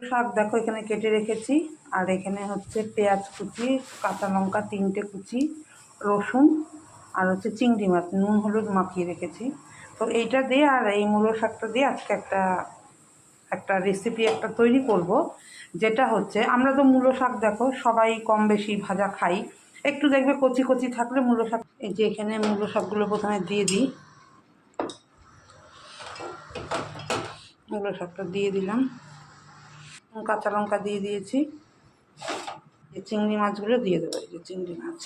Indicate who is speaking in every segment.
Speaker 1: শাক দেখো এখানে কেটে রেখেছি, আর এখানে হচ্ছে পেঁয়াজ কুচি, কাঁচা লঙ্কা 3টে কুচি, রসুন, আর হচ্ছে চিংড়ি মাছ নুন হলুদ মাখিয়ে রেখেছি। তো এইটা দিয়ে আর এই মূলো শাকটা দিয়ে আজকে একটা একটা রেসিপি একটা তৈরি করব, যেটা হচ্ছে আমরা তো মূলো শাক দেখো সবাই কম বেশি ভাজা খাই, একটু দেখবে কচি কচি থাকলে মূলো শাক। এই যে এখানে মূলো শাকগুলো প্রথমে দিয়ে দিই, মূলো শাকটা দিয়ে দিলাম, কাঁচা লঙ্কা দিয়ে দিয়েছি, এই চিংড়ি মাছগুলো দিয়ে দেবো, এই যে চিংড়ি মাছ।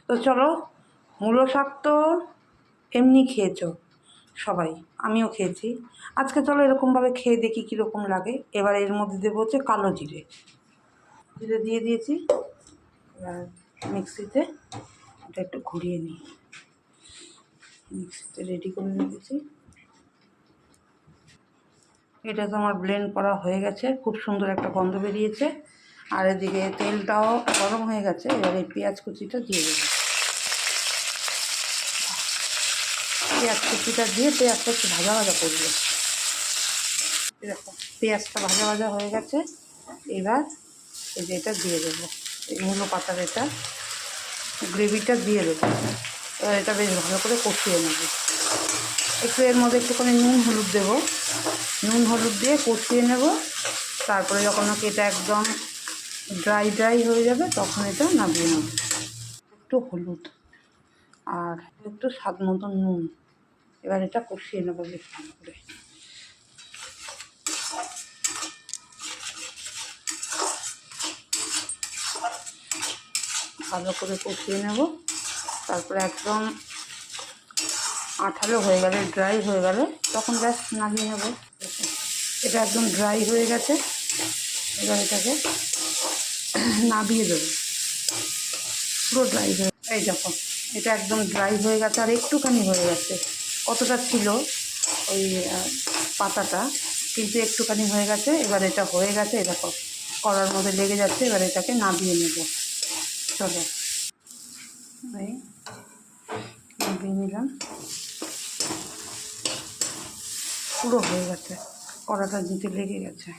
Speaker 1: তো চলো, মূলো শাক তো এমনি খেয়েছো সবাই, আমিও খেয়েছি, আজকে চলো এরকমভাবে খেয়ে দেখি কীরকম লাগে। এবার এর মধ্যে দেবো হচ্ছে কালো জিরে, জিরে দিয়ে দিয়েছি। এবার মিক্সিতে এটা একটু ঘুরিয়ে নিই, মিক্সিতে রেডি করে রেখেছি। এটা তো আমার ব্লেন্ড করা হয়ে গেছে, খুব সুন্দর একটা গন্ধ বেরিয়েছে। আর এদিকে তেলটাও গরম হয়ে গেছে, এবার এই পেঁয়াজ কুচিটা দিয়ে দেবো। পেঁয়াজ কুচিটা দিয়ে পেঁয়াজটা একটু ভাজা ভাজা করবো। এরকম পেঁয়াজটা ভাজা ভাজা হয়ে গেছে, এবার এই যে এটা দিয়ে দেবো, এই মূলো পাতার এটা গ্রেভিটা দিয়ে দেবো। এবার এটা বেশ ভালো করে কষিয়ে নেব, একটু এর মধ্যে একটুখানি নুন হলুদ দেবো, নুন হলুদ দিয়ে কষিয়ে নেব। তারপরে যখন এটা একদম ড্রাই ড্রাই হয়ে যাবে তখন এটা নামিয়ে নেব। একটু হলুদ আর একটু স্বাদ মতো নুন, এবার এটা কষিয়ে নেবো বেশ ভালো করে। ভালো করে কষিয়ে নেব, তারপরে একদম আঠালো হয়ে গেলে, ড্রাই হয়ে গেলে তখন ব্যাস নামিয়ে নেব। এটা একদম ড্রাই হয়ে গেছে, এবার এটাকে নামিয়ে দেবো, পুরো ড্রাই হয়ে। এই দেখো এটা একদম ড্রাই হয়ে গেছে, আর একটুখানি হয়ে গেছে, কতটা ছিল ওই পাতাটা, কিন্তু একটুখানি হয়ে গেছে। এবার এটা হয়ে গেছে, এই দেখো কড়ার মধ্যে লেগে যাচ্ছে, এবার এটাকে নামিয়ে নেব। চলো এই নামিয়ে নিলাম, পুরো হয়ে গেছে, কড়াটা নিচে লেগে গেছে।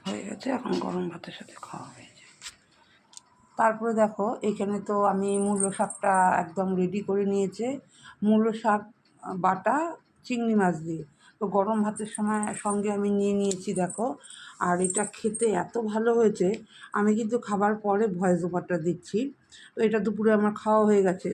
Speaker 1: হয়ে গেছে, এখন গরম ভাতের সাথে খাওয়া হয়ে যায়। তারপরে দেখো এখানে তো আমি মূলো শাকটা একদম রেডি করে নিয়েছে, মূলো শাক বাটা চিংড়ি মাছ দিয়ে, তো গরম ভাতের সঙ্গে আমি নিয়ে নিয়েছি দেখো। আর এটা খেতে এত ভালো হয়েছে, আমি কিন্তু খাবার পরে ভয়েস ওভারটা দিচ্ছি। তো এটা দুপুরে আমার খাওয়া হয়ে গেছে।